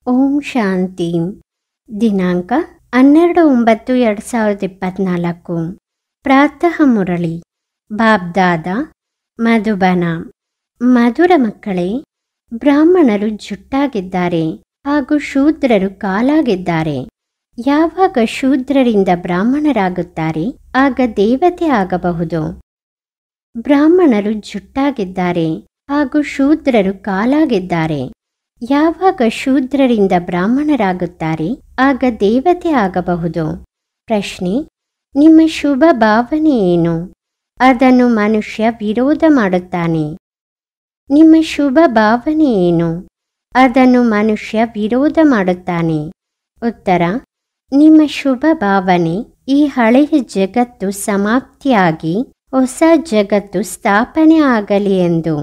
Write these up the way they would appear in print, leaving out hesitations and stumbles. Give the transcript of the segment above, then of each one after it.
ಓಂ ಶಾಂತಿ. ದಿನಾಂಕ 12/9/2024. ಪ್ರಾತಃ ಮುರಳಿ. ಬಾಬ್ದಾದ ಮಧುಬನ. ಮಧುರ ಮಕ್ಕಳೇ, ಬ್ರಾಹ್ಮಣರು ಜುಟ್ಟಾಗಿದ್ದಾರೆ ಹಾಗೂ ಶೂದ್ರರು ಕಾಲಾಗಿದ್ದಾರೆ. ಯಾವಾಗ ಶೂದ್ರರಿಂದ ಬ್ರಾಹ್ಮಣರಾಗುತ್ತಾರೆ ಆಗ ದೇವತೆ ಆಗಬಹುದು. ಬ್ರಾಹ್ಮಣರು ಜುಟ್ಟಾಗಿದ್ದಾರೆ ಹಾಗೂ ಶೂದ್ರರು ಕಾಲಾಗಿದ್ದಾರೆ. ಯಾವಾಗ ಶೂದ್ರರಿಂದ ಬ್ರಾಹ್ಮಣರಾಗುತ್ತಾರೆ ಆಗ ದೇವತೆ ಆಗಬಹುದು. ಪ್ರಶ್ನೆ: ನಿಮ್ಮ ಶುಭ ಭಾವನೆ ಏನು? ಅದನ್ನು ಮನುಷ್ಯ ವಿರೋಧ ಮಾಡುತ್ತಾನೆ. ನಿಮ್ಮ ಶುಭ ಭಾವನೆ ಏನು? ಅದನ್ನು ಮನುಷ್ಯ ವಿರೋಧ ಮಾಡುತ್ತಾನೆ. ಉತ್ತರ: ನಿಮ್ಮ ಶುಭ ಭಾವನೆ ಈ ಹಳೆಯ ಜಗತ್ತು ಸಮಾಪ್ತಿಯಾಗಿ ಹೊಸ ಜಗತ್ತು ಸ್ಥಾಪನೆ ಆಗಲಿ ಎಂದು.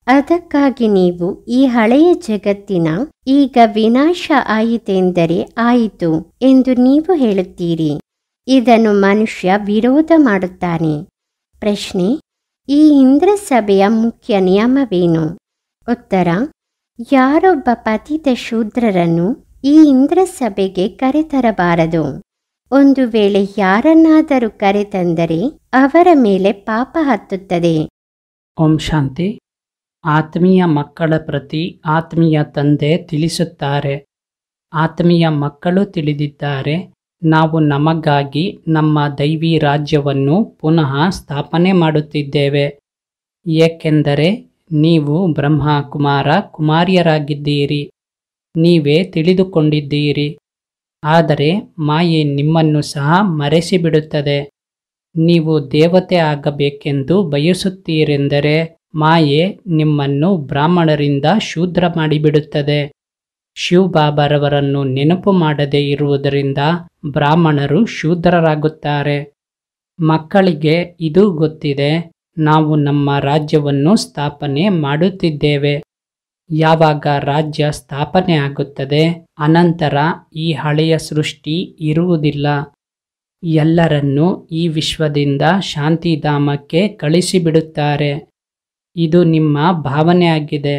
ಅದಕ್ಕಾಗಿ ನೀವು ಈ ಹಳೆಯ ಜಗತ್ತಿನ ಈಗ ವಿನಾಶ ಆಯಿತೆಂದರೆ ಆಯಿತು ಎಂದು ನೀವು ಹೇಳುತ್ತೀರಿ. ಇದನ್ನು ಮನುಷ್ಯ ವಿರೋಧ ಮಾಡುತ್ತಾನೆ. ಪ್ರಶ್ನೆ: ಈ ಇಂದ್ರ ಸಭೆಯ ಮುಖ್ಯ ನಿಯಮವೇನು? ಉತ್ತರ: ಯಾರೊಬ್ಬ ಪತಿತ ಶೂದ್ರರನ್ನು ಈ ಇಂದ್ರ ಸಭೆಗೆ ಕರೆತರಬಾರದು. ಒಂದು ವೇಳೆ ಯಾರನ್ನಾದರೂ ಕರೆತಂದರೆ ಅವರ ಮೇಲೆ ಪಾಪ ಹತ್ತುತ್ತದೆ. ಓಂ ಶಾಂತಿ. ಆತ್ಮೀಯ ಮಕ್ಕಳ ಪ್ರತಿ ಆತ್ಮೀಯ ತಂದೆ ತಿಳಿಸುತ್ತಾರೆ. ಆತ್ಮೀಯ ಮಕ್ಕಳು ತಿಳಿದಿದ್ದಾರೆ, ನಾವು ನಮಗಾಗಿ ನಮ್ಮ ದೈವಿ ರಾಜ್ಯವನ್ನು ಪುನಃ ಸ್ಥಾಪನೆ ಮಾಡುತ್ತಿದ್ದೇವೆ. ಏಕೆಂದರೆ ನೀವು ಬ್ರಹ್ಮ ಕುಮಾರ ಕುಮಾರಿಯರಾಗಿದ್ದೀರಿ. ನೀವೇ ತಿಳಿದುಕೊಂಡಿದ್ದೀರಿ. ಆದರೆ ಮಾಯೆ ನಿಮ್ಮನ್ನು ಸಹ ಮರೆಸಿಬಿಡುತ್ತದೆ. ನೀವು ದೇವತೆ ಆಗಬೇಕೆಂದು ಬಯಸುತ್ತೀರೆಂದರೆ ಮಾಯೆ ನಿಮ್ಮನ್ನು ಬ್ರಾಹ್ಮಣರಿಂದ ಶೂದ್ರ ಮಾಡಿಬಿಡುತ್ತದೆ. ಶಿವಬಾಬಾರವರನ್ನು ನೆನಪು ಮಾಡದೇ ಇರುವುದರಿಂದ ಬ್ರಾಹ್ಮಣರು ಶೂದ್ರರಾಗುತ್ತಾರೆ. ಮಕ್ಕಳಿಗೆ ಇದು ಗೊತ್ತಿದೆ, ನಾವು ನಮ್ಮ ರಾಜ್ಯವನ್ನು ಸ್ಥಾಪನೆ ಮಾಡುತ್ತಿದ್ದೇವೆ. ಯಾವಾಗ ರಾಜ್ಯ ಸ್ಥಾಪನೆ ಆಗುತ್ತದೆ ಅನಂತರ ಈ ಹಳೆಯ ಸೃಷ್ಟಿ ಇರುವುದಿಲ್ಲ. ಎಲ್ಲರನ್ನೂ ಈ ವಿಶ್ವದಿಂದ ಶಾಂತಿಧಾಮಕ್ಕೆ ಕಳಿಸಿಬಿಡುತ್ತಾರೆ. ಇದು ನಿಮ್ಮ ಭಾವನೆಯಾಗಿದೆ.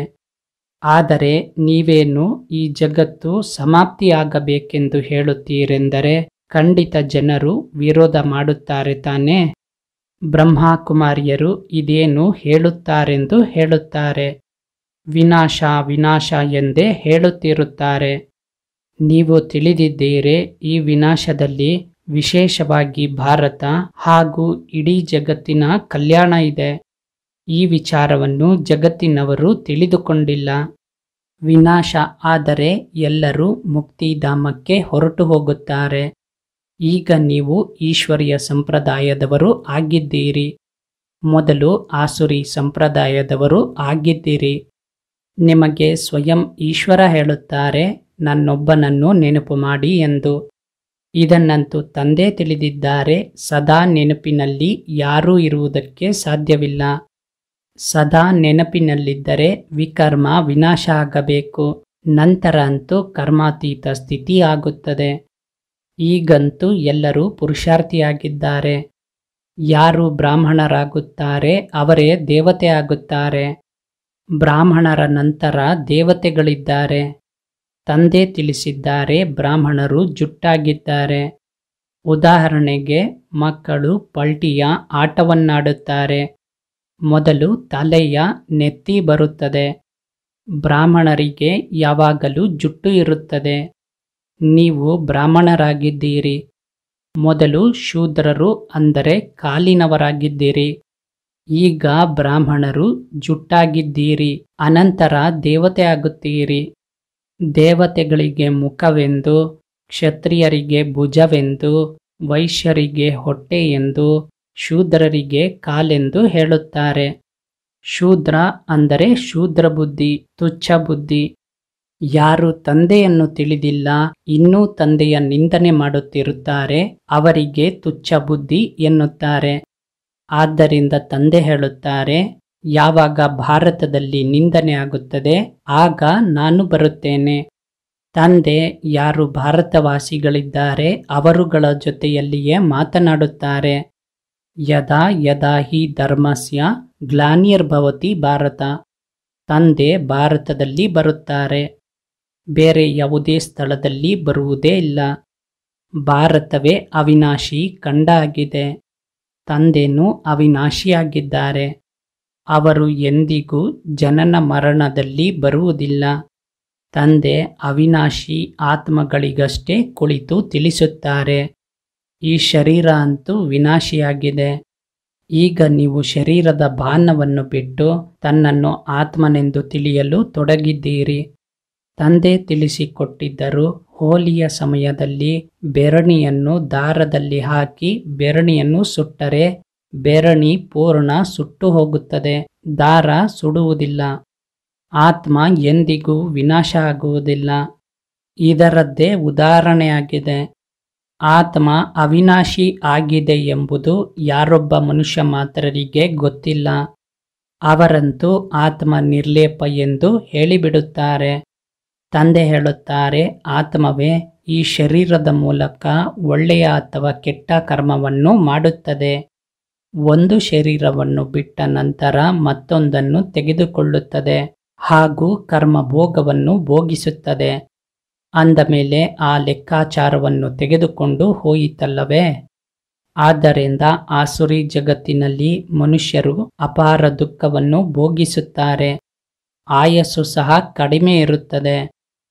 ಆದರೆ ನೀವೇನು ಈ ಜಗತ್ತು ಸಮಾಪ್ತಿಯಾಗಬೇಕೆಂದು ಹೇಳುತ್ತೀರೆಂದರೆ ಖಂಡಿತ ಜನರು ವಿರೋಧ ಮಾಡುತ್ತಾರೆ ತಾನೇ. ಬ್ರಹ್ಮಕುಮಾರಿಯರು ಇದೇನು ಹೇಳುತ್ತಾರೆಂದು ಹೇಳುತ್ತಾರೆ. ವಿನಾಶ ವಿನಾಶ ಎಂದೇ ಹೇಳುತ್ತಿರುತ್ತಾರೆ. ನೀವು ತಿಳಿದಿದ್ದೀರಿ, ಈ ವಿನಾಶದಲ್ಲಿ ವಿಶೇಷವಾಗಿ ಭಾರತ ಹಾಗೂ ಇಡೀ ಜಗತ್ತಿನ ಕಲ್ಯಾಣ ಇದೆ. ಈ ವಿಚಾರವನ್ನು ಜಗತ್ತಿನವರು ತಿಳಿದುಕೊಂಡಿಲ್ಲ. ವಿನಾಶ ಆದರೆ ಎಲ್ಲರೂ ಮುಕ್ತಿಧಾಮಕ್ಕೆ ಹೊರಟು ಹೋಗುತ್ತಾರೆ. ಈಗ ನೀವು ಈಶ್ವರೀಯ ಸಂಪ್ರದಾಯದವರು ಆಗಿದ್ದೀರಿ. ಮೊದಲು ಆಸುರಿ ಸಂಪ್ರದಾಯದವರು ಆಗಿದ್ದೀರಿ. ನಿಮಗೆ ಸ್ವಯಂ ಈಶ್ವರ ಹೇಳುತ್ತಾರೆ, ನನ್ನೊಬ್ಬನನ್ನು ನೆನಪು ಮಾಡಿ ಎಂದು. ಇದನ್ನಂತೂ ತಂದೆ ತಿಳಿದಿದ್ದಾರೆ. ಸದಾ ನೆನಪಿನಲ್ಲಿ ಯಾರೂ ಇರುವುದಕ್ಕೆ ಸಾಧ್ಯವಿಲ್ಲ. ಸದಾ ನೆನಪಿನಲ್ಲಿದ್ದರೆ ವಿಕರ್ಮ ವಿನಾಶ ಆಗಬೇಕು. ನಂತರ ಅಂತೂ ಕರ್ಮಾತೀತ ಸ್ಥಿತಿ ಆಗುತ್ತದೆ. ಈಗಂತೂ ಎಲ್ಲರೂ ಪುರುಷಾರ್ಥಿಯಾಗಿದ್ದಾರೆ. ಯಾರು ಬ್ರಾಹ್ಮಣರಾಗುತ್ತಾರೆ ಅವರೇ ದೇವತೆ ಆಗುತ್ತಾರೆ. ಬ್ರಾಹ್ಮಣರ ನಂತರ ದೇವತೆಗಳಿದ್ದಾರೆ. ತಂದೆ ತಿಳಿಸಿದ್ದಾರೆ, ಬ್ರಾಹ್ಮಣರು ಜುಟ್ಟಾಗಿದ್ದಾರೆ. ಉದಾಹರಣೆಗೆ ಮಕ್ಕಳು ಪಲ್ಟಿಯ ಆಟವನ್ನಾಡುತ್ತಾರೆ. ಮೊದಲು ತಲೆಯ ನೆತ್ತಿ ಬರುತ್ತದೆ. ಬ್ರಾಹ್ಮಣರಿಗೆ ಯಾವಾಗಲೂ ಜುಟ್ಟು ಇರುತ್ತದೆ. ನೀವು ಬ್ರಾಹ್ಮಣರಾಗಿದ್ದೀರಿ. ಮೊದಲು ಶೂದ್ರರು ಅಂದರೆ ಕಾಲಿನವರಾಗಿದ್ದೀರಿ. ಈಗ ಬ್ರಾಹ್ಮಣರು ಜುಟ್ಟಾಗಿದ್ದೀರಿ. ಅನಂತರ ದೇವತೆ ಆಗುತ್ತೀರಿ. ದೇವತೆಗಳಿಗೆ ಮುಖವೆಂದು, ಕ್ಷತ್ರಿಯರಿಗೆ ಭುಜವೆಂದು, ವೈಶ್ಯರಿಗೆ ಹೊಟ್ಟೆ ಎಂದು, ಶೂದ್ರರಿಗೆ ಕಾಲೆಂದು ಹೇಳುತ್ತಾರೆ. ಶೂದ್ರ ಅಂದರೆ ಶೂದ್ರ ಬುದ್ಧಿ, ತುಚ್ಛ ಬುದ್ಧಿ. ಯಾರು ತಂದೆಯನ್ನು ತಿಳಿದಿಲ್ಲ, ಇನ್ನೂ ತಂದೆಯ ನಿಂದನೆ ಮಾಡುತ್ತಿರುತ್ತಾರೆ, ಅವರಿಗೆ ತುಚ್ಛ ಬುದ್ಧಿ ಎನ್ನುತ್ತಾರೆ. ಆದ್ದರಿಂದ ತಂದೆ ಹೇಳುತ್ತಾರೆ, ಯಾವಾಗ ಭಾರತದಲ್ಲಿ ನಿಂದನೆ ಆಗುತ್ತದೆ ಆಗ ನಾನು ಬರುತ್ತೇನೆ. ತಂದೆ ಯಾರು ಭಾರತವಾಸಿಗಳಿದ್ದಾರೆ ಅವರುಗಳ ಜೊತೆಯಲ್ಲಿಯೇ ಮಾತನಾಡುತ್ತಾರೆ. ಯದಾ ಯದಾ ಹಿ ಧರ್ಮಸ್ಯ ಗ್ಲಾನಿರ್ಭವತಿ ಭಾರತ. ತಂದೆ ಭಾರತದಲ್ಲಿ ಬರುತ್ತಾರೆ. ಬೇರೆ ಯಾವುದೇ ಸ್ಥಳದಲ್ಲಿ ಬರುವುದೇ ಇಲ್ಲ. ಭಾರತವೇ ಅವಿನಾಶಿ ಖಂಡ ಆಗಿದೆ. ತಂದೆನೂ ಅವಿನಾಶಿಯಾಗಿದ್ದಾರೆ. ಅವರು ಎಂದಿಗೂ ಜನನ ಮರಣದಲ್ಲಿ ಬರುವುದಿಲ್ಲ. ತಂದೆ ಅವಿನಾಶಿ ಆತ್ಮಗಳಿಗಷ್ಟೇ ಕುಳಿತು ತಿಳಿಸುತ್ತಾರೆ. ಈ ಶರೀರ ಅಂತೂ ವಿನಾಶಿಯಾಗಿದೆ. ಈಗ ನೀವು ಶರೀರದ ಬಾಣವನ್ನು ಬಿಟ್ಟು ತನ್ನನ್ನು ಆತ್ಮನೆಂದು ತಿಳಿಯಲು ತೊಡಗಿದ್ದೀರಿ. ತಂದೆ ತಿಳಿಸಿಕೊಟ್ಟಿದ್ದರು, ಹೋಲಿಯ ಸಮಯದಲ್ಲಿ ಬೆರಣಿಯನ್ನು ದಾರದಲ್ಲಿ ಹಾಕಿ ಬೆರಣಿಯನ್ನು ಸುಟ್ಟರೆ ಬೆರಣಿ ಪೂರ್ಣ ಸುಟ್ಟು ಹೋಗುತ್ತದೆ, ದಾರ ಸುಡುವುದಿಲ್ಲ. ಆತ್ಮ ಎಂದಿಗೂ ವಿನಾಶ ಆಗುವುದಿಲ್ಲ. ಇದರದ್ದೇ ಉದಾಹರಣೆಯಾಗಿದೆ. ಆತ್ಮ ಅವಿನಾಶಿ ಆಗಿದೆ ಎಂಬುದು ಯಾರೊಬ್ಬ ಮನುಷ್ಯ ಮಾತ್ರರಿಗೆ ಗೊತ್ತಿಲ್ಲ. ಅವರಂತೂ ಆತ್ಮ ನಿರ್ಲೇಪ ಎಂದು ಹೇಳಿಬಿಡುತ್ತಾರೆ. ತಂದೆ ಹೇಳುತ್ತಾರೆ, ಆತ್ಮವೇ ಈ ಶರೀರದ ಮೂಲಕ ಒಳ್ಳೆಯ ಅಥವಾ ಕೆಟ್ಟ ಕರ್ಮವನ್ನು ಮಾಡುತ್ತದೆ. ಒಂದು ಶರೀರವನ್ನು ಬಿಟ್ಟ ನಂತರ ಮತ್ತೊಂದನ್ನು ತೆಗೆದುಕೊಳ್ಳುತ್ತದೆ ಹಾಗೂ ಕರ್ಮ ಭೋಗವನ್ನು ಭೋಗಿಸುತ್ತದೆ. ಅಂದ ಮೇಲೆ ಆ ಲೆಕ್ಕಾಚಾರವನ್ನು ತೆಗೆದುಕೊಂಡು ಹೋಯಿತಲ್ಲವೇ? ಆದ್ದರಿಂದ ಆಸುರಿ ಜಗತ್ತಿನಲ್ಲಿ ಮನುಷ್ಯರು ಅಪಾರ ದುಃಖವನ್ನು ಭೋಗಿಸುತ್ತಾರೆ. ಆಯಸ್ಸು ಸಹ ಕಡಿಮೆ ಇರುತ್ತದೆ.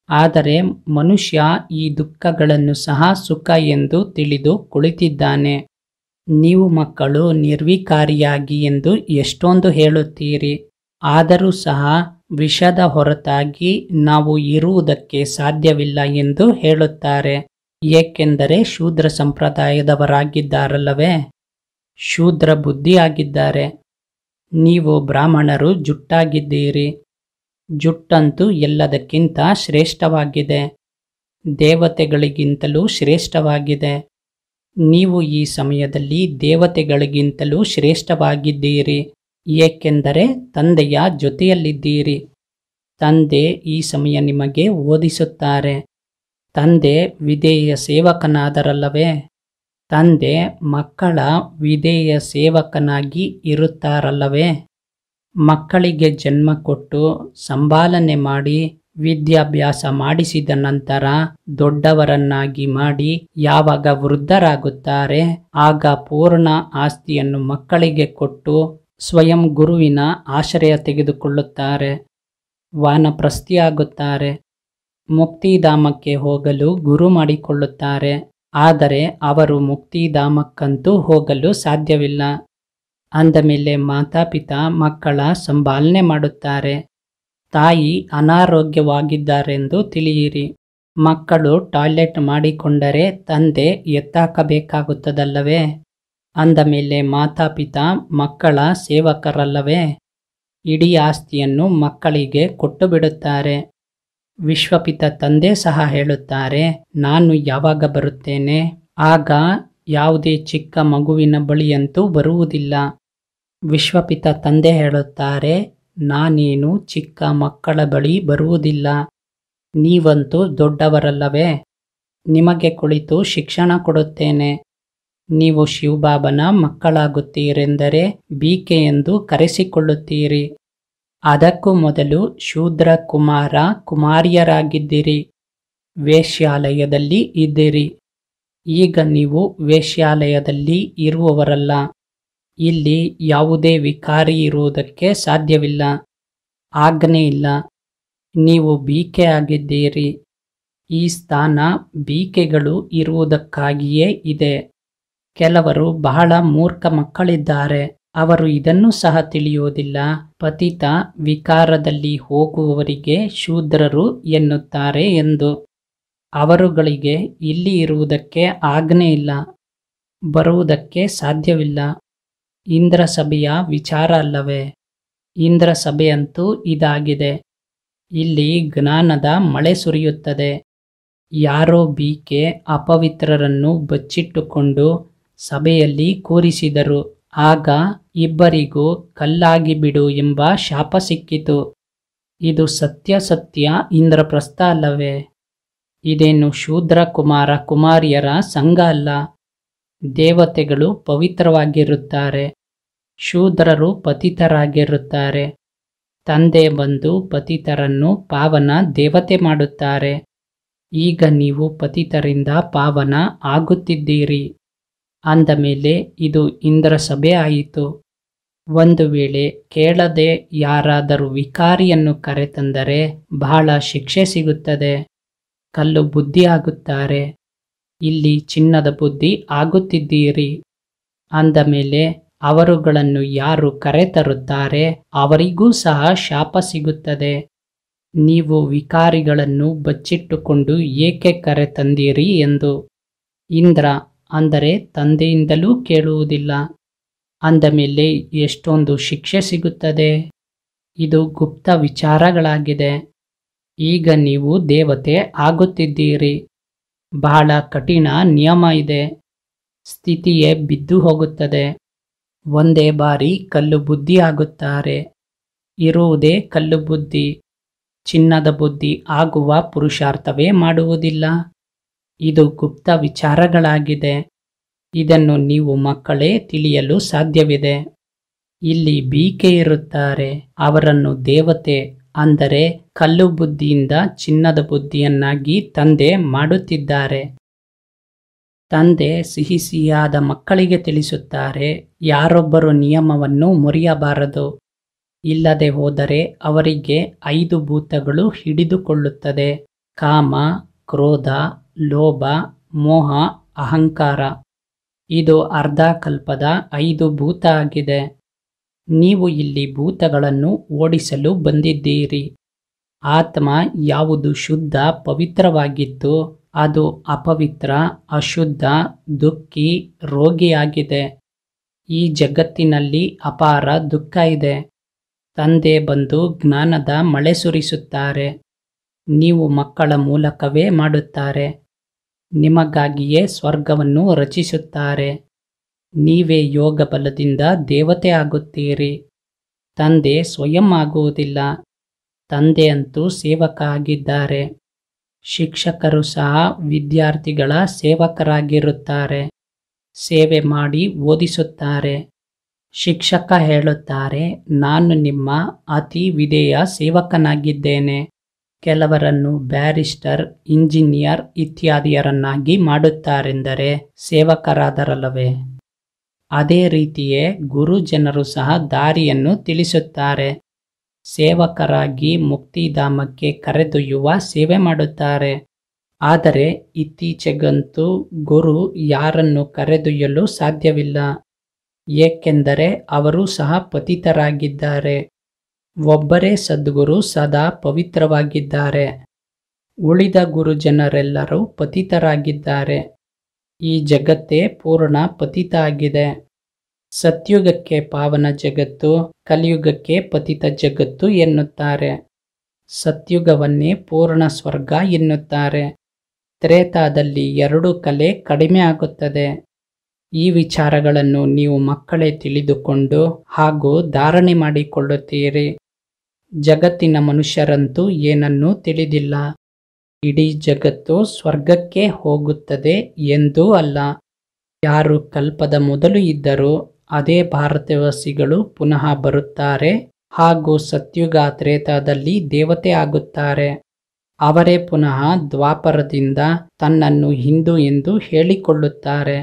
ಆದರೆ ಮನುಷ್ಯ ಈ ದುಃಖಗಳನ್ನು ಸಹ ಸುಖ ಎಂದು ತಿಳಿದು ಕುಳಿತಿದ್ದಾನೆ. ನೀವು ಮಕ್ಕಳು ನಿರ್ವಿಕಾರಿಯಾಗಿ ಎಂದು ಎಷ್ಟೊಂದು ಹೇಳುತ್ತೀರಿ. ಆದರೂ ಸಹ ವಿಷದ ಹೊರತಾಗಿ ನಾವು ಇರುವುದಕ್ಕೆ ಸಾಧ್ಯವಿಲ್ಲ ಎಂದು ಹೇಳುತ್ತಾರೆ. ಏಕೆಂದರೆ ಶೂದ್ರ ಸಂಪ್ರದಾಯದವರಾಗಿದ್ದಾರಲ್ಲವೇ? ಶೂದ್ರ ಬುದ್ಧಿಯಾಗಿದ್ದಾರೆ. ನೀವು ಬ್ರಾಹ್ಮಣರು ಜುಟ್ಟಾಗಿದ್ದೀರಿ. ಜುಟ್ಟಂತೂ ಎಲ್ಲದಕ್ಕಿಂತ ಶ್ರೇಷ್ಠವಾಗಿದೆ. ದೇವತೆಗಳಿಗಿಂತಲೂ ಶ್ರೇಷ್ಠವಾಗಿದೆ. ನೀವು ಈ ಸಮಯದಲ್ಲಿ ದೇವತೆಗಳಿಗಿಂತಲೂ ಶ್ರೇಷ್ಠವಾಗಿದ್ದೀರಿ. ಏಕೆಂದರೆ ತಂದೆಯ ಜೊತೆಯಲ್ಲಿದ್ದೀರಿ. ತಂದೆ ಈ ಸಮಯ ನಿಮಗೆ ಓದಿಸುತ್ತಾರೆ. ತಂದೆ ವಿಧೇಯ ಸೇವಕನಾದರಲ್ಲವೇ? ತಂದೆ ಮಕ್ಕಳ ವಿಧೇಯ ಸೇವಕನಾಗಿ ಇರುತ್ತಾರಲ್ಲವೇ? ಮಕ್ಕಳಿಗೆ ಜನ್ಮ ಕೊಟ್ಟು ಸಂಪಾಲನೆ ಮಾಡಿ ವಿದ್ಯಾಭ್ಯಾಸ ಮಾಡಿಸಿದ ನಂತರ ದೊಡ್ಡವರನ್ನಾಗಿ ಮಾಡಿ ಯಾವಾಗ ವೃದ್ಧರಾಗುತ್ತಾರೆ ಆಗ ಪೂರ್ಣ ಆಸ್ತಿಯನ್ನು ಮಕ್ಕಳಿಗೆ ಕೊಟ್ಟು ಸ್ವಯಂ ಗುರುವಿನ ಆಶ್ರಯ ತೆಗೆದುಕೊಳ್ಳುತ್ತಾರೆ. ವಾನಪ್ರಸ್ಥಿಯಾಗುತ್ತಾರೆ. ಮುಕ್ತಿಧಾಮಕ್ಕೆ ಹೋಗಲು ಗುರು ಮಾಡಿಕೊಳ್ಳುತ್ತಾರೆ. ಆದರೆ ಅವರು ಮುಕ್ತಿಧಾಮಕ್ಕಂತೂ ಹೋಗಲು ಸಾಧ್ಯವಿಲ್ಲ. ಅಂದ ಮೇಲೆ ಮಾತಾಪಿತಾ ಮಕ್ಕಳ ಸಂಪಾಲನೆ ಮಾಡುತ್ತಾರೆ. ತಾಯಿ ಅನಾರೋಗ್ಯವಾಗಿದ್ದಾರೆಂದು ತಿಳಿಯಿರಿ. ಮಕ್ಕಳು ಟಾಯ್ಲೆಟ್ ಮಾಡಿಕೊಂಡರೆ ತಂದೆ ಎತ್ತಾಕಬೇಕಾಗುತ್ತದಲ್ಲವೇ? ಅಂದ ಮೇಲೆ ಮಾತಾಪಿತಾ ಮಕ್ಕಳ ಸೇವಕರಲ್ಲವೇ? ಇಡೀ ಆಸ್ತಿಯನ್ನು ಮಕ್ಕಳಿಗೆ ಕೊಟ್ಟು ಬಿಡುತ್ತಾರೆ. ವಿಶ್ವಪಿತ ತಂದೆ ಸಹ ಹೇಳುತ್ತಾರೆ, ನಾನು ಯಾವಾಗ ಬರುತ್ತೇನೆ ಆಗ ಯಾವುದೇ ಚಿಕ್ಕ ಮಗುವಿನ ಬಳಿಯಂತೂ ಬರುವುದಿಲ್ಲ. ವಿಶ್ವಪಿತ ತಂದೆ ಹೇಳುತ್ತಾರೆ, ನಾನೇನು ಚಿಕ್ಕ ಮಕ್ಕಳ ಬಳಿ ಬರುವುದಿಲ್ಲ. ನೀವಂತೂ ದೊಡ್ಡವರಲ್ಲವೇ? ನಿಮಗೆ ಕುಳಿತು ಶಿಕ್ಷಣ ಕೊಡುತ್ತೇನೆ. ನೀವು ಶಿವಬಾಬನ ಮಕ್ಕಳಾಗುತ್ತೀರೆಂದರೆ ಬೀಕೆ ಎಂದು ಕರೆಸಿಕೊಳ್ಳುತ್ತೀರಿ. ಅದಕ್ಕೂ ಮೊದಲು ಶೂದ್ರ ಕುಮಾರ ಕುಮಾರಿಯರಾಗಿದ್ದಿರಿ. ವೇಶ್ಯಾಲಯದಲ್ಲಿ ಇದ್ದಿರಿ. ಈಗ ನೀವು ವೇಶ್ಯಾಲಯದಲ್ಲಿ ಇರುವವರಲ್ಲ. ಇಲ್ಲಿ ಯಾವುದೇ ವಿಕಾರಿ ಇರುವುದಕ್ಕೆ ಸಾಧ್ಯವಿಲ್ಲ. ಆಜ್ಞೆ ಇಲ್ಲ. ನೀವು ಬೀಕೆ ಆಗಿದ್ದೀರಿ. ಈ ಸ್ಥಾನ ಬೀಕೆಗಳು ಇರುವುದಕ್ಕಾಗಿಯೇ ಇದೆ. ಕೆಲವರು ಬಹಳ ಮೂರ್ಖ ಮಕ್ಕಳಿದ್ದಾರೆ. ಅವರು ಇದನ್ನು ಸಹ ತಿಳಿಯುವುದಿಲ್ಲ. ಪತಿತ ವಿಕಾರದಲ್ಲಿ ಹೋಗುವವರಿಗೆ ಶೂದ್ರರು ಎನ್ನುತ್ತಾರೆ ಎಂದು. ಅವರುಗಳಿಗೆ ಇಲ್ಲಿ ಇರುವುದಕ್ಕೆ ಆಜ್ಞೆ ಇಲ್ಲ, ಬರುವುದಕ್ಕೆ ಸಾಧ್ಯವಿಲ್ಲ. ಇಂದ್ರ ಸಭೆಯ ವಿಚಾರ ಅಲ್ಲವೇ? ಇಂದ್ರ ಸಭೆಯಂತೂ ಇದಾಗಿದೆ. ಇಲ್ಲಿ ಜ್ಞಾನದ ಮಳೆ ಸುರಿಯುತ್ತದೆ. ಯಾರೋ ಬೀಕೆ ಅಪವಿತ್ರರನ್ನು ಬಚ್ಚಿಟ್ಟುಕೊಂಡು ಸಭೆಯಲ್ಲಿ ಕೂರಿಸಿದರು. ಆಗ ಇಬ್ಬರಿಗೂ ಕಲ್ಲಾಗಿ ಬಿಡು ಎಂಬ ಶಾಪ ಸಿಕ್ಕಿತು. ಇದು ಸತ್ಯ ಇಂದ್ರಪ್ರಸ್ಥ ಅಲ್ಲವೇ? ಇದೇನು ಶೂದ್ರ ಕುಮಾರ ಕುಮಾರಿಯರ ಸಂಘ ಅಲ್ಲ. ದೇವತೆಗಳು ಪವಿತ್ರವಾಗಿರುತ್ತಾರೆ, ಶೂದ್ರರು ಪತಿತರಾಗಿರುತ್ತಾರೆ. ತಂದೆ ಬಂದು ಪತಿತರನ್ನು ಪಾವನ ದೇವತೆ ಮಾಡುತ್ತಾರೆ. ಈಗ ನೀವು ಪತಿತರಿಂದ ಪಾವನ ಆಗುತ್ತಿದ್ದೀರಿ. ಅಂದ ಮೇಲೆ ಇದು ಇಂದ್ರ ಸಭೆ ಆಯಿತು. ಒಂದು ವೇಳೆ ಕೇಳದೆ ಯಾರಾದರೂ ವಿಕಾರಿಯನ್ನು ಕರೆತಂದರೆ ಬಹಳ ಶಿಕ್ಷೆ ಸಿಗುತ್ತದೆ. ಕಲ್ಲು ಬುದ್ಧಿ ಆಗುತ್ತಾರೆ. ಇಲ್ಲಿ ಚಿನ್ನದ ಬುದ್ಧಿ ಆಗುತ್ತಿದ್ದೀರಿ. ಅಂದ ಮೇಲೆ ಅವರುಗಳನ್ನು ಯಾರು ಕರೆತರುತ್ತಾರೆ ಅವರಿಗೂ ಸಹ ಶಾಪ ಸಿಗುತ್ತದೆ. ನೀವು ವಿಕಾರಿಗಳನ್ನು ಬಚ್ಚಿಟ್ಟುಕೊಂಡು ಏಕೆ ಕರೆತಂದಿರಿ ಎಂದು. ಇಂದ್ರ ಅಂದರೆ ತಂದೆಯಿಂದಲೂ ಕೇಳುವುದಿಲ್ಲ. ಅಂದ ಮೇಲೆ ಎಷ್ಟೊಂದು ಶಿಕ್ಷೆ ಸಿಗುತ್ತದೆ. ಇದು ಗುಪ್ತ ವಿಚಾರಗಳಾಗಿದೆ. ಈಗ ನೀವು ದೇವತೆ ಆಗುತ್ತಿದ್ದೀರಿ. ಬಹಳ ಕಠಿಣ ನಿಯಮ ಇದೆ. ಸ್ಥಿತಿಯೇ ಬಿದ್ದು ಹೋಗುತ್ತದೆ. ಒಂದೇ ಬಾರಿ ಕಲ್ಲು ಬುದ್ಧಿ ಆಗುತ್ತಾರೆ. ಇರುವುದೇ ಕಲ್ಲು ಬುದ್ಧಿ. ಚಿನ್ನದ ಬುದ್ಧಿ ಆಗುವ ಪುರುಷಾರ್ಥವೇ ಮಾಡುವುದಿಲ್ಲ. ಇದು ಗುಪ್ತ ವಿಚಾರಗಳಾಗಿದೆ. ಇದನ್ನು ನೀವು ಮಕ್ಕಳೇ ತಿಳಿಯಲು ಸಾಧ್ಯವಿದೆ. ಇಲ್ಲಿ ಬೀಕೆ ಇರುತ್ತಾರೆ. ಅವರನ್ನು ದೇವತೆ ಅಂದರೆ ಕಲ್ಲು ಬುದ್ಧಿಯಿಂದ ಚಿನ್ನದ ಬುದ್ಧಿಯನ್ನಾಗಿ ತಂದೆ ಮಾಡುತ್ತಿದ್ದಾರೆ. ತಂದೆ ಸಿಹಿ ಸಿಹಿಯಾದ ಮಕ್ಕಳಿಗೆ ತಿಳಿಸುತ್ತಾರೆ, ಯಾರೊಬ್ಬರು ನಿಯಮವನ್ನು ಮುರಿಯಬಾರದು. ಇಲ್ಲದೆ ಹೋದರೆ ಅವರಿಗೆ 5 ಭೂತಗಳು ಹಿಡಿದುಕೊಳ್ಳುತ್ತದೆ. ಕಾಮ, ಕ್ರೋಧ, ಲೋಭ, ಮೋಹ, ಅಹಂಕಾರ. ಇದು ಅರ್ಧ ಕಲ್ಪದ 5 ಭೂತ ಆಗಿದೆ. ನೀವು ಇಲ್ಲಿ ಭೂತಗಳನ್ನು ಓಡಿಸಲು ಬಂದಿದ್ದೀರಿ. ಆತ್ಮ ಯಾವುದು ಶುದ್ಧ ಪವಿತ್ರವಾಗಿತ್ತು ಅದು ಅಪವಿತ್ರ, ಅಶುದ್ಧ, ದುಃಖಿ, ರೋಗಿಯಾಗಿದೆ. ಈ ಜಗತ್ತಿನಲ್ಲಿ ಅಪಾರ ದುಃಖ ಇದೆ. ತಂದೆ ಬಂದು ಜ್ಞಾನದ ಮಳೆ ಸುರಿಸುತ್ತಾರೆ. ನೀವು ಮಕ್ಕಳ ಮೂಲಕವೇ ಮಾಡುತ್ತಾರೆ. ನಿಮಗಾಗಿಯೇ ಸ್ವರ್ಗವನ್ನು ರಚಿಸುತ್ತಾರೆ. ನೀವೇ ಯೋಗ ಬಲದಿಂದ ದೇವತೆ ಆಗುತ್ತೀರಿ. ತಂದೆ ಸ್ವಯಂ ಆಗುವುದಿಲ್ಲ. ತಂದೆ ಅಂತೂ ಸೇವಕ ಆಗಿದ್ದಾರೆ. ಶಿಕ್ಷಕರು ಸಹ ವಿದ್ಯಾರ್ಥಿಗಳ ಸೇವಕರಾಗಿರುತ್ತಾರೆ. ಸೇವೆ ಮಾಡಿ ಓದಿಸುತ್ತಾರೆ. ಶಿಕ್ಷಕ ಹೇಳುತ್ತಾರೆ, ನಾನು ನಿಮ್ಮ ಅತಿ ವಿಧೇಯ ಸೇವಕನಾಗಿದ್ದೇನೆ. ಕೆಲವರನ್ನು ಬ್ಯಾರಿಸ್ಟರ್, ಇಂಜಿನಿಯರ್ ಇತ್ಯಾದಿಯರನ್ನಾಗಿ ಮಾಡುತ್ತಾರೆಂದರೆ ಸೇವಕರಾದರಲ್ಲವೇ? ಅದೇ ರೀತಿಯೇ ಗುರುಜನರು ಸಹ ದಾರಿಯನ್ನು ತಿಳಿಸುತ್ತಾರೆ. ಸೇವಕರಾಗಿ ಮುಕ್ತಿಧಾಮಕ್ಕೆ ಕರೆದೊಯ್ಯುವ ಸೇವೆ ಮಾಡುತ್ತಾರೆ. ಆದರೆ ಇತ್ತೀಚೆಗಂತೂ ಗುರು ಯಾರನ್ನು ಕರೆದೊಯ್ಯಲು ಸಾಧ್ಯವಿಲ್ಲ. ಏಕೆಂದರೆ ಅವರು ಸಹ ಪತಿತರಾಗಿದ್ದಾರೆ. ಒಬ್ಬರೇ ಸದ್ಗುರು ಸದಾ ಪವಿತ್ರವಾಗಿದ್ದಾರೆ. ಉಳಿದ ಗುರುಜನರೆಲ್ಲರೂ ಪತಿತರಾಗಿದ್ದಾರೆ. ಈ ಜಗತ್ತೇ ಪೂರ್ಣ ಪತಿತ ಆಗಿದೆ. ಸತ್ಯುಗಕ್ಕೆ ಪಾವನ ಜಗತ್ತು, ಕಲಿಯುಗಕ್ಕೆ ಪತಿತ ಜಗತ್ತು ಎನ್ನುತ್ತಾರೆ. ಸತ್ಯುಗವನ್ನೇ ಪೂರ್ಣ ಸ್ವರ್ಗ ಎನ್ನುತ್ತಾರೆ. ತ್ರೇತಾದಲ್ಲಿ 2 ಕಲೆ ಕಡಿಮೆ ಆಗುತ್ತದೆ. ಈ ವಿಚಾರಗಳನ್ನು ನೀವು ಮಕ್ಕಳೇ ತಿಳಿದುಕೊಂಡು ಹಾಗೂ ಧಾರಣೆ ಮಾಡಿಕೊಳ್ಳುತ್ತೀರಿ. ಜಗತ್ತಿನ ಮನುಷ್ಯರಂತೂ ಏನನ್ನೂ ತಿಳಿದಿಲ್ಲ. ಇಡೀ ಜಗತ್ತು ಸ್ವರ್ಗಕ್ಕೆ ಹೋಗುತ್ತದೆ ಎಂದೂ ಅಲ್ಲ. ಯಾರು ಕಲ್ಪದ ಮೊದಲು ಇದ್ದರೋ ಅದೇ ಭಾರತವಾಸಿಗಳು ಪುನಃ ಬರುತ್ತಾರೆ ಹಾಗೂ ಸತ್ಯುಗ ತ್ರೇತಾದಲ್ಲಿ ದೇವತೆ ಆಗುತ್ತಾರೆ. ಅವರೇ ಪುನಃ ದ್ವಾಪರದಿಂದ ತನ್ನನ್ನು ಹಿಂದೂ ಎಂದು ಹೇಳಿಕೊಳ್ಳುತ್ತಾರೆ.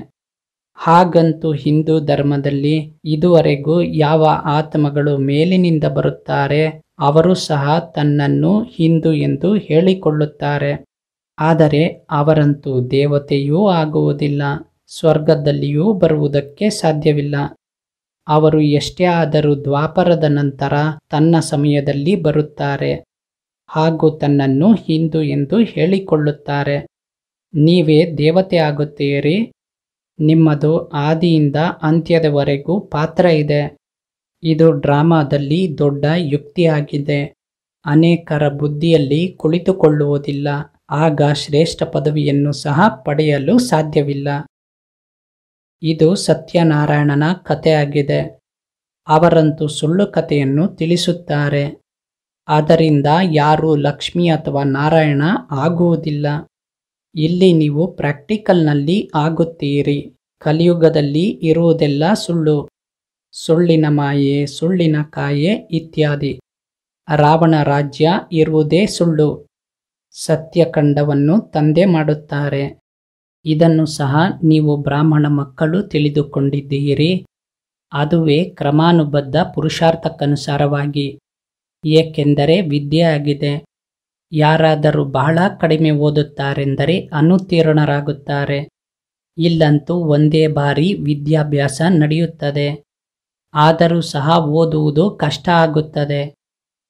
ಹಾಗಂತೂ ಹಿಂದೂ ಧರ್ಮದಲ್ಲಿ ಇದುವರೆಗೂ ಯಾವ ಆತ್ಮಗಳು ಮೇಲಿನಿಂದ ಬರುತ್ತಾರೆ ಅವರು ಸಹ ತನ್ನನ್ನು ಹಿಂದೂ ಎಂದು ಹೇಳಿಕೊಳ್ಳುತ್ತಾರೆ. ಆದರೆ ಅವರಂತೂ ದೇವತೆಯೂ ಆಗುವುದಿಲ್ಲ, ಸ್ವರ್ಗದಲ್ಲಿಯೂ ಬರುವುದಕ್ಕೆ ಸಾಧ್ಯವಿಲ್ಲ. ಅವರು ಎಷ್ಟೇ ಆದರೂ ದ್ವಾಪರದ ನಂತರ ತನ್ನ ಸಮಯದಲ್ಲಿ ಬರುತ್ತಾರೆ ಹಾಗೂ ತನ್ನನ್ನು ಹಿಂದೂ ಎಂದು ಹೇಳಿಕೊಳ್ಳುತ್ತಾರೆ. ನೀವೇ ದೇವತೆ ಆಗುತ್ತೀರಿ. ನಿಮ್ಮದು ಆದಿಯಿಂದ ಅಂತ್ಯದವರೆಗೂ ಪಾತ್ರ ಇದೆ. ಇದು ಡ್ರಾಮಾದಲ್ಲಿ ದೊಡ್ಡ ಯುಕ್ತಿಯಾಗಿದೆ. ಅನೇಕರ ಬುದ್ಧಿಯಲ್ಲಿ ಕುಳಿತುಕೊಳ್ಳುವುದಿಲ್ಲ. ಆಗ ಶ್ರೇಷ್ಠ ಪದವಿಯನ್ನು ಸಹ ಪಡೆಯಲು ಸಾಧ್ಯವಿಲ್ಲ. ಇದು ಸತ್ಯನಾರಾಯಣನ ಕಥೆಯಾಗಿದೆ. ಅವರಂತೂ ಸುಳ್ಳು ಕಥೆಯನ್ನು ತಿಳಿಸುತ್ತಾರೆ. ಅದರಿಂದ ಯಾರೂ ಲಕ್ಷ್ಮಿ ಅಥವಾ ನಾರಾಯಣ ಆಗುವುದಿಲ್ಲ. ಇಲ್ಲಿ ನೀವು ಪ್ರಾಕ್ಟಿಕಲ್ನಲ್ಲಿ ಆಗುತ್ತೀರಿ. ಕಲಿಯುಗದಲ್ಲಿ ಇರುವುದೆಲ್ಲ ಸುಳ್ಳು, ಸುಳ್ಳಿನ ಮಾಯೆ, ಸುಳ್ಳಿನ ಕಾಯೆ ಇತ್ಯಾದಿ. ರಾವಣ ರಾಜ್ಯ ಇರುವುದೇ ಸುಳ್ಳು. ಸತ್ಯಖಂಡವನ್ನು ತಂದೆ ಮಾಡುತ್ತಾರೆ. ಇದನ್ನು ಸಹ ನೀವು ಬ್ರಾಹ್ಮಣ ಮಕ್ಕಳು ತಿಳಿದುಕೊಂಡಿದ್ದೀರಿ. ಅದುವೇ ಕ್ರಮಾನುಬದ್ಧ ಪುರುಷಾರ್ಥಕ್ಕನುಸಾರವಾಗಿ. ಏಕೆಂದರೆ ವಿದ್ಯೆ ಆಗಿದೆ. ಯಾರಾದರೂ ಬಹಳ ಕಡಿಮೆ ಓದುತ್ತಾರೆಂದರೆ ಅನುತ್ತೀರ್ಣರಾಗುತ್ತಾರೆ. ಇಲ್ಲಂತೂ ಒಂದೇ ಬಾರಿ ವಿದ್ಯಾಭ್ಯಾಸ ನಡೆಯುತ್ತದೆ. ಆದರೂ ಸಹ ಓದುವುದು ಕಷ್ಟ ಆಗುತ್ತದೆ.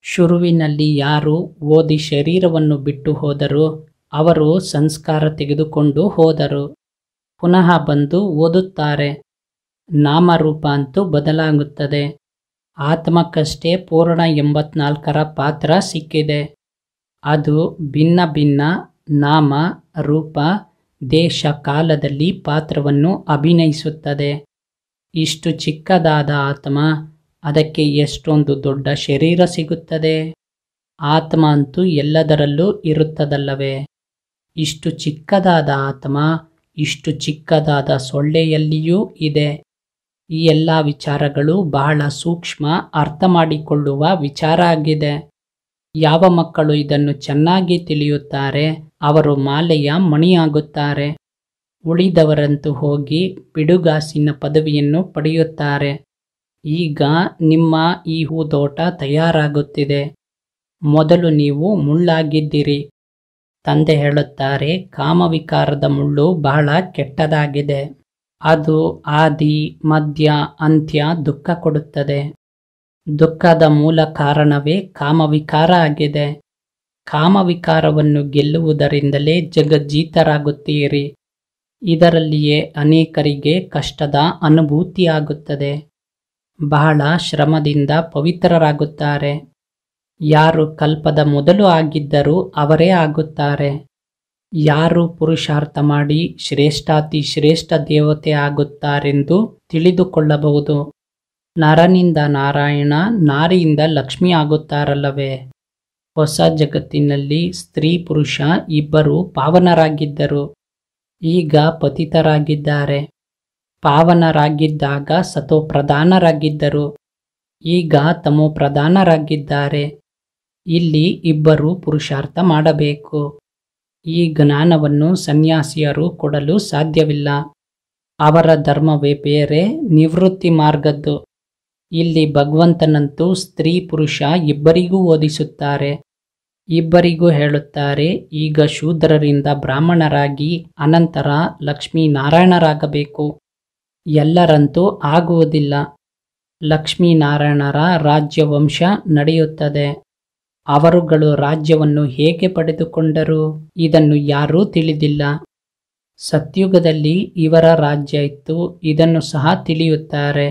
ಶುರುವಿನಲ್ಲಿ ಯಾರು ಓದಿ ಶರೀರವನ್ನು ಬಿಟ್ಟು ಹೋದರು, ಅವರು ಸಂಸ್ಕಾರ ತೆಗೆದುಕೊಂಡು ಹೋದರು. ಪುನಃ ಬಂದು ಓದುತ್ತಾರೆ. ನಾಮರೂಪ ಅಂತೂ ಬದಲಾಗುತ್ತದೆ. ಆತ್ಮಕ್ಕಷ್ಟೇ ಪೂರ್ಣ 84ರ ಪಾತ್ರ ಸಿಕ್ಕಿದೆ. ಅದು ಭಿನ್ನ ಭಿನ್ನ ನಾಮ ರೂಪ ದೇಶ ಕಾಲದಲ್ಲಿ ಪಾತ್ರವನ್ನು ಅಭಿನಯಿಸುತ್ತದೆ. ಇಷ್ಟು ಚಿಕ್ಕದಾದ ಆತ್ಮ, ಅದಕ್ಕೆ ಎಷ್ಟೊಂದು ದೊಡ್ಡ ಶರೀರ ಸಿಗುತ್ತದೆ. ಆತ್ಮ ಅಂತೂ ಎಲ್ಲದರಲ್ಲೂ ಇರುತ್ತದಲ್ಲವೇ. ಇಷ್ಟು ಚಿಕ್ಕದಾದ ಆತ್ಮ ಇಷ್ಟು ಚಿಕ್ಕದಾದ ಸೊಳ್ಳೆಯಲ್ಲಿಯೂ ಇದೆ. ಈ ಎಲ್ಲ ವಿಚಾರಗಳು ಬಹಳ ಸೂಕ್ಷ್ಮ, ಅರ್ಥ ಮಾಡಿಕೊಳ್ಳುವ ವಿಚಾರ ಆಗಿದೆ. ಯಾವ ಮಕ್ಕಳು ಇದನ್ನು ಚೆನ್ನಾಗಿ ತಿಳಿಯುತ್ತಾರೆ ಅವರು ಮಾಲೆಯ ಮಣಿಯಾಗುತ್ತಾರೆ. ಉಳಿದವರಂತೂ ಹೋಗಿ ಪಿಡುಗಾಸಿನ ಪದವಿಯನ್ನು ಪಡೆಯುತ್ತಾರೆ. ಈಗ ನಿಮ್ಮ ಈ ಹೂದೋಟ ತಯಾರಾಗುತ್ತಿದೆ. ಮೊದಲು ನೀವು ಮುಳ್ಳಾಗಿದ್ದಿರಿ. ತಂದೆ ಹೇಳುತ್ತಾರೆ, ಕಾಮವಿಕಾರದ ಮುಳ್ಳು ಬಹಳ ಕೆಟ್ಟದಾಗಿದೆ. ಅದು ಆದಿ ಮಧ್ಯ ಅಂತ್ಯ ದುಃಖ ಕೊಡುತ್ತದೆ. ದುಃಖದ ಮೂಲ ಕಾರಣವೇ ಕಾಮವಿಕಾರ ಆಗಿದೆ. ಕಾಮವಿಕಾರವನ್ನು ಗೆಲ್ಲುವುದರಿಂದಲೇ ಜಗಜ್ಜೀತರಾಗುತ್ತೀರಿ. ಇದರಲ್ಲಿಯೇ ಅನೇಕರಿಗೆ ಕಷ್ಟದ ಅನುಭೂತಿಯಾಗುತ್ತದೆ. ಬಹಳ ಶ್ರಮದಿಂದ ಪವಿತ್ರರಾಗುತ್ತಾರೆ. ಯಾರು ಕಲ್ಪದ ಮೊದಲು ಆಗಿದ್ದರೂ ಅವರೇ ಆಗುತ್ತಾರೆ. ಯಾರು ಪುರುಷಾರ್ಥ ಮಾಡಿ ಶ್ರೇಷ್ಠಾತಿ ಶ್ರೇಷ್ಠ ದೇವತೆ ಆಗುತ್ತಾರೆಂದು ತಿಳಿದುಕೊಳ್ಳಬಹುದು. ನರನಿಂದ ನಾರಾಯಣ, ನಾರಿಯಿಂದ ಲಕ್ಷ್ಮಿ ಆಗುತ್ತಾರಲ್ಲವೇ. ಹೊಸ ಜಗತ್ತಿನಲ್ಲಿ ಸ್ತ್ರೀ ಪುರುಷ ಇಬ್ಬರು ಪಾವನರಾಗಿದ್ದರು. ಈಗ ಪತಿತರಾಗಿದ್ದಾರೆ. ಪಾವನರಾಗಿದ್ದಾಗ ಸತೋಪ್ರಧಾನರಾಗಿದ್ದರು. ಈಗ ತಮೋಪ್ರಧಾನರಾಗಿದ್ದಾರೆ. ಇಲ್ಲಿ ಇಬ್ಬರು ಪುರುಷಾರ್ಥ ಮಾಡಬೇಕು. ಈ ಜ್ಞಾನವನ್ನು ಸನ್ಯಾಸಿಯರು ಕೊಡಲು ಸಾಧ್ಯವಿಲ್ಲ. ಅವರ ಧರ್ಮವೇ ಬೇರೆ, ನಿವೃತ್ತಿ ಮಾರ್ಗದ್ದು. ಇಲ್ಲಿ ಭಗವಂತನಂತೂ ಸ್ತ್ರೀ ಪುರುಷ ಇಬ್ಬರಿಗೂ ಓದಿಸುತ್ತಾರೆ. ಇಬ್ಬರಿಗೂ ಹೇಳುತ್ತಾರೆ, ಈಗ ಶೂದ್ರರಿಂದ ಬ್ರಾಹ್ಮಣರಾಗಿ ಅನಂತರ ಲಕ್ಷ್ಮೀನಾರಾಯಣರಾಗಬೇಕು. ಎಲ್ಲರಂತೂ ಆಗುವುದಿಲ್ಲ. ಲಕ್ಷ್ಮೀನಾರಾಯಣರ ರಾಜ್ಯವಂಶ ನಡೆಯುತ್ತದೆ. ಅವರುಗಳು ರಾಜ್ಯವನ್ನು ಹೇಗೆ ಪಡೆದುಕೊಂಡರು, ಇದನ್ನು ಯಾರೂ ತಿಳಿದಿಲ್ಲ. ಸತ್ಯುಗದಲ್ಲಿ ಇವರ ರಾಜ್ಯ ಇತ್ತು, ಇದನ್ನು ಸಹ ತಿಳಿಯುತ್ತಾರೆ.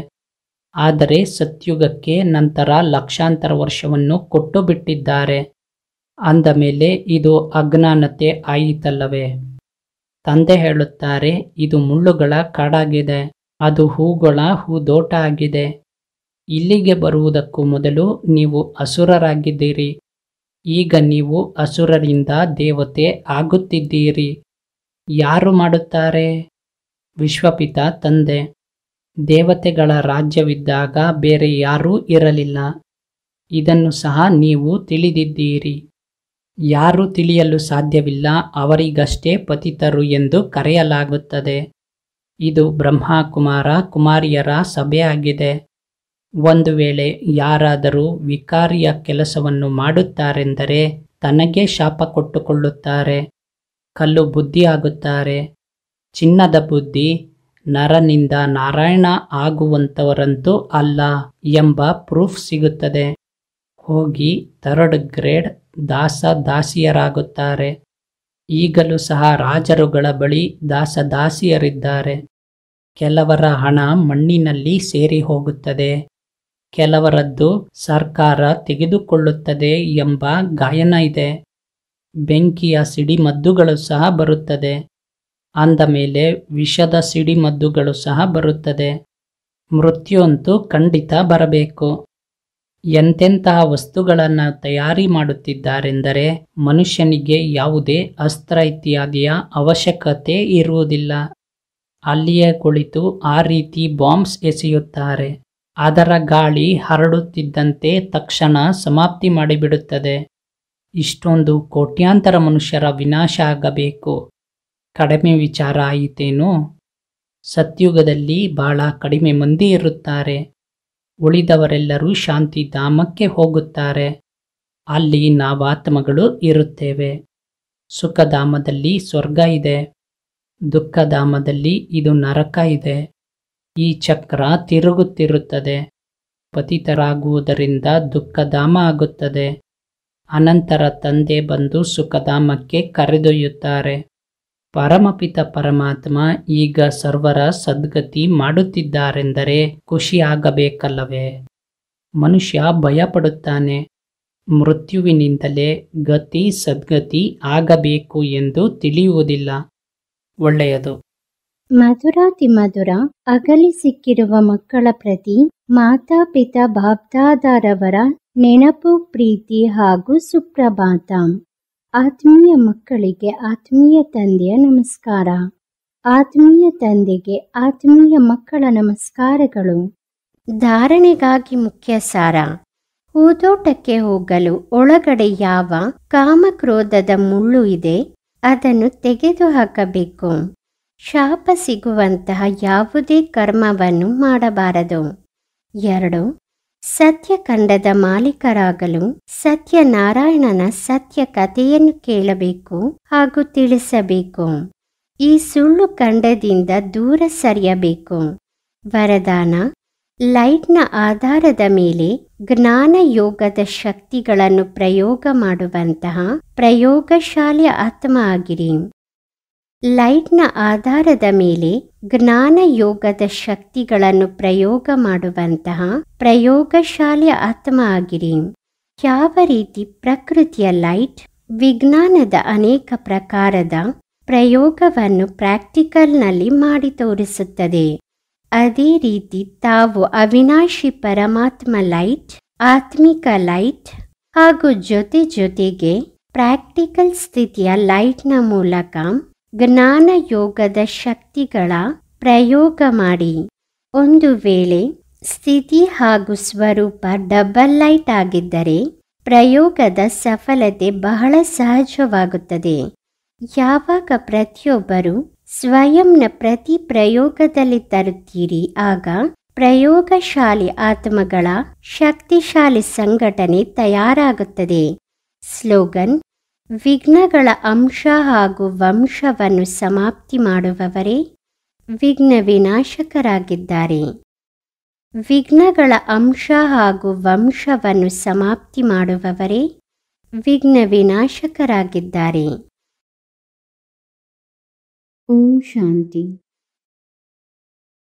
ಆದರೆ ಸತ್ಯುಗಕ್ಕೆ ನಂತರ ಲಕ್ಷಾಂತರ ವರ್ಷವನ್ನು ಕೊಟ್ಟು ಬಿಟ್ಟಿದ್ದಾರೆ. ಅಂದ ಮೇಲೆ ಇದು ಅಜ್ಞಾನತೆ ಆಯಿತಲ್ಲವೇ. ತಂದೆ ಹೇಳುತ್ತಾರೆ, ಇದು ಮುಳ್ಳುಗಳ ಕಾಡಾಗಿದೆ, ಅದು ಹೂಗಳ ಹೂದೋಟ ಆಗಿದೆ. ಇಲ್ಲಿಗೆ ಬರುವುದಕ್ಕೂ ಮೊದಲು ನೀವು ಅಸುರರಾಗಿದ್ದೀರಿ. ಈಗ ನೀವು ಅಸುರರಿಂದ ದೇವತೆ ಆಗುತ್ತಿದ್ದೀರಿ. ಯಾರು ಮಾಡುತ್ತಾರೆ? ವಿಶ್ವಪಿತ ತಂದೆ. ದೇವತೆಗಳ ರಾಜ್ಯವಿದ್ದಾಗ ಬೇರೆ ಯಾರೂ ಇರಲಿಲ್ಲ. ಇದನ್ನು ಸಹ ನೀವು ತಿಳಿದಿದ್ದೀರಿ. ಯಾರು ತಿಳಿಯಲು ಸಾಧ್ಯವಿಲ್ಲ ಅವರಿಗಷ್ಟೇ ಪತಿತರು ಎಂದು ಕರೆಯಲಾಗುತ್ತದೆ. ಇದು ಬ್ರಹ್ಮಕುಮಾರ ಕುಮಾರಿಯರ ಸಭೆಯಾಗಿದೆ. ಒಂದು ವೇಳೆ ಯಾರಾದರೂ ವಿಕಾರಿಯ ಕೆಲಸವನ್ನು ಮಾಡುತ್ತಾರೆಂದರೆ ತನಗೆ ಶಾಪ ಕೊಟ್ಟುಕೊಳ್ಳುತ್ತಾರೆ. ಕಲ್ಲು ಬುದ್ಧಿ ಆಗುತ್ತಾರೆ. ಚಿನ್ನದ ಬುದ್ಧಿ, ನರನಿಂದ ನಾರಾಯಣ ಆಗುವಂಥವರಂತೂ ಅಲ್ಲ ಎಂಬ ಪ್ರೂಫ್ ಸಿಗುತ್ತದೆ. ಹೋಗಿ 3rd ಗ್ರೇಡ್ ದಾಸ ದಾಸಿಯರಾಗುತ್ತಾರೆ. ಈಗಲೂ ಸಹ ರಾಜರುಗಳ ಬಳಿ ದಾಸ ದಾಸಿಯರಿದ್ದಾರೆ. ಕೆಲವರ ಹಣ ಮಣ್ಣಿನಲ್ಲಿ ಸೇರಿ ಹೋಗುತ್ತದೆ, ಕೆಲವರದ್ದು ಸರ್ಕಾರ ತೆಗೆದುಕೊಳ್ಳುತ್ತದೆ ಎಂಬ ಗಾಯನ ಇದೆ. ಬೆಂಕಿಯ ಸಿಡಿಮದ್ದುಗಳು ಸಹ ಬರುತ್ತದೆ. ಅಂದ ಮೇಲೆ ವಿಷದ ಸಿಡಿಮದ್ದುಗಳು ಸಹ ಬರುತ್ತದೆ. ಮೃತ್ಯು ಅಂತೂ ಖಂಡಿತ ಬರಬೇಕು. ಎಂತೆಂತಹ ವಸ್ತುಗಳನ್ನು ತಯಾರಿ ಮಾಡುತ್ತಿದ್ದಾರೆಂದರೆ ಮನುಷ್ಯನಿಗೆ ಯಾವುದೇ ಅಸ್ತ್ರ ಇತ್ಯಾದಿಯ ಅವಶ್ಯಕತೆ ಇರುವುದಿಲ್ಲ. ಅಲ್ಲಿಯೇ ಕುಳಿತು ಆ ರೀತಿ ಬಾಂಬ್ಸ್ ಎಸೆಯುತ್ತಾರೆ. ಅದರ ಗಾಳಿ ಹರಡುತ್ತಿದ್ದಂತೆ ತಕ್ಷಣ ಸಮಾಪ್ತಿ ಮಾಡಿಬಿಡುತ್ತದೆ. ಇಷ್ಟೊಂದು ಕೋಟ್ಯಾಂತರ ಮನುಷ್ಯರ ವಿನಾಶ ಆಗಬೇಕು, ಕಡಿಮೆ ವಿಚಾರ ಆಯಿತೇನೋ? ಸತ್ಯುಗದಲ್ಲಿ ಬಹಳ ಕಡಿಮೆ ಮಂದಿ ಇರುತ್ತಾರೆ. ಉಳಿದವರೆಲ್ಲರೂ ಶಾಂತಿಧಾಮಕ್ಕೆ ಹೋಗುತ್ತಾರೆ. ಅಲ್ಲಿ ನಾವಾತ್ಮಗಳು ಇರುತ್ತೇವೆ. ಸುಖಧಾಮದಲ್ಲಿ ಸ್ವರ್ಗ ಇದೆ, ದುಃಖಧಾಮದಲ್ಲಿ ಇದು ನರಕ ಇದೆ. ಈ ಚಕ್ರ ತಿರುಗುತ್ತಿರುತ್ತದೆ. ಪತಿತರಾಗುವುದರಿಂದ ದುಃಖಧಾಮ ಆಗುತ್ತದೆ. ಅನಂತರ ತಂದೆ ಬಂದು ಸುಖಧಾಮಕ್ಕೆ ಕರೆದೊಯ್ಯುತ್ತಾರೆ. ಪರಮಪಿತ ಪರಮಾತ್ಮ ಈಗ ಸರ್ವರ ಸದ್ಗತಿ ಮಾಡುತ್ತಿದ್ದಾರೆಂದರೆ ಖುಷಿಯಾಗಬೇಕಲ್ಲವೇ? ಮನುಷ್ಯ ಭಯಪಡುತ್ತಾನೆ. ಮೃತ್ಯುವಿನಿಂದಲೇ ಗತಿ ಸದ್ಗತಿ ಆಗಬೇಕು ಎಂದು ತಿಳಿಯುವುದಿಲ್ಲ. ಒಳ್ಳೆಯದು. ಮಧುರಾತಿ ಮಧುರ ಅಗಲಿ ಸಿಕ್ಕಿರುವ ಮಕ್ಕಳ ಪ್ರತಿ ಮಾತಾಪಿತಾ ಬಾಬ್ದಾದಾರವರ ನೆನಪು, ಪ್ರೀತಿ ಹಾಗೂ ಸುಪ್ರಭಾತ. ಆತ್ಮೀಯ ಮಕ್ಕಳಿಗೆ ಆತ್ಮೀಯ ತಂದೆಯ ನಮಸ್ಕಾರ. ಆತ್ಮೀಯ ತಂದೆಗೆ ಆತ್ಮೀಯ ಮಕ್ಕಳ ನಮಸ್ಕಾರಗಳು. ಧಾರಣೆಗಾಗಿ ಮುಖ್ಯ ಸಾರ. ಹೂದೋಟಕ್ಕೆ ಹೋಗಲು ಒಳಗಡೆ ಯಾವ ಕಾಮಕ್ರೋಧದ ಮುಳ್ಳು ಇದೆ ಅದನ್ನು ತೆಗೆದುಹಾಕಬೇಕು. ಶಾಪ ಸಿಗುವಂತಹ ಯಾವುದೇ ಕರ್ಮವನ್ನು ಮಾಡಬಾರದು. 2. ಸತ್ಯಖಂಡದ ಮಾಲೀಕರಾಗಲು ಸತ್ಯನಾರಾಯಣನ ಸತ್ಯ ಕಥೆಯನ್ನು ಕೇಳಬೇಕು ಹಾಗೂ ತಿಳಿಸಬೇಕು. ಈ ಸುಳ್ಳು ಖಂಡದಿಂದ ದೂರ ಸರಿಯಬೇಕು. ವರದಾನ: ಲೈಟ್ನ ಆಧಾರದ ಮೇಲೆ ಜ್ಞಾನ ಯೋಗದ ಶಕ್ತಿಗಳನ್ನು ಪ್ರಯೋಗ ಮಾಡುವಂತಹ ಪ್ರಯೋಗಶಾಲಿ ಆತ್ಮ ಆಗಿರಿ. ಲೈಟ್ನ ಆಧಾರದ ಮೇಲೆ ಜ್ಞಾನ ಯೋಗದ ಶಕ್ತಿಗಳನ್ನು ಪ್ರಯೋಗ ಮಾಡುವಂತಹ ಪ್ರಯೋಗಶಾಲಿ ಆತ್ಮ ಆಗಿರಿ. ಯಾವ ರೀತಿ ಪ್ರಕೃತಿಯ ಲೈಟ್ ವಿಜ್ಞಾನದ ಅನೇಕ ಪ್ರಕಾರದ ಪ್ರಯೋಗವನ್ನು ಪ್ರಾಕ್ಟಿಕಲ್ನಲ್ಲಿ ಮಾಡಿ ತೋರಿಸುತ್ತದೆ, ಅದೇ ರೀತಿ ತಾವು ಅವಿನಾಶಿ ಪರಮಾತ್ಮ ಲೈಟ್, ಆತ್ಮಿಕ ಲೈಟ್ ಹಾಗೂ ಜೊತೆಗೆ ಪ್ರಾಕ್ಟಿಕಲ್ ಸ್ಥಿತಿಯ ಲೈಟ್ನ ಮೂಲಕ ಜ್ಞಾನ ಯೋಗದ ಶಕ್ತಿಗಳ ಪ್ರಯೋಗ ಮಾಡಿ. ಒಂದು ವೇಳೆ ಸ್ಥಿತಿ ಹಾಗೂ ಸ್ವರೂಪ ಡಬಲ್ ಲೈಟ್ ಆಗಿದ್ದರೆ ಪ್ರಯೋಗದ ಸಫಲತೆ ಬಹಳ ಸಹಜವಾಗುತ್ತದೆ. ಯಾವಾಗ ಪ್ರತಿಯೊಬ್ಬರು ಸ್ವಯಂನ ಪ್ರತಿ ಪ್ರಯೋಗದಲ್ಲಿ ತರುತ್ತೀರಿ, ಆಗ ಪ್ರಯೋಗಶಾಲಿ ಆತ್ಮಗಳ ಶಕ್ತಿಶಾಲಿ ಸಂಘಟನೆ ತಯಾರಾಗುತ್ತದೆ. ಸ್ಲೋಗನ್: ವಿಘ್ನಗಳ ಅಂಶ ಹಾಗೂ ವಂಶವನ್ನು ಸಮಾಪ್ತಿ ಮಾಡುವವರೇ ವಿಘ್ನ ವಿನಾಶಕರಾಗಿದ್ದಾರೆ. ವಿಘ್ನಗಳ ಅಂಶ ಹಾಗೂ ವಂಶವನ್ನು ಸಮಾಪ್ತಿ ಮಾಡುವವರೇ ವಿಘ್ನ ವಿನಾಶಕರಾಗಿದ್ದಾರೆ. ಓಂ ಶಾಂತಿ.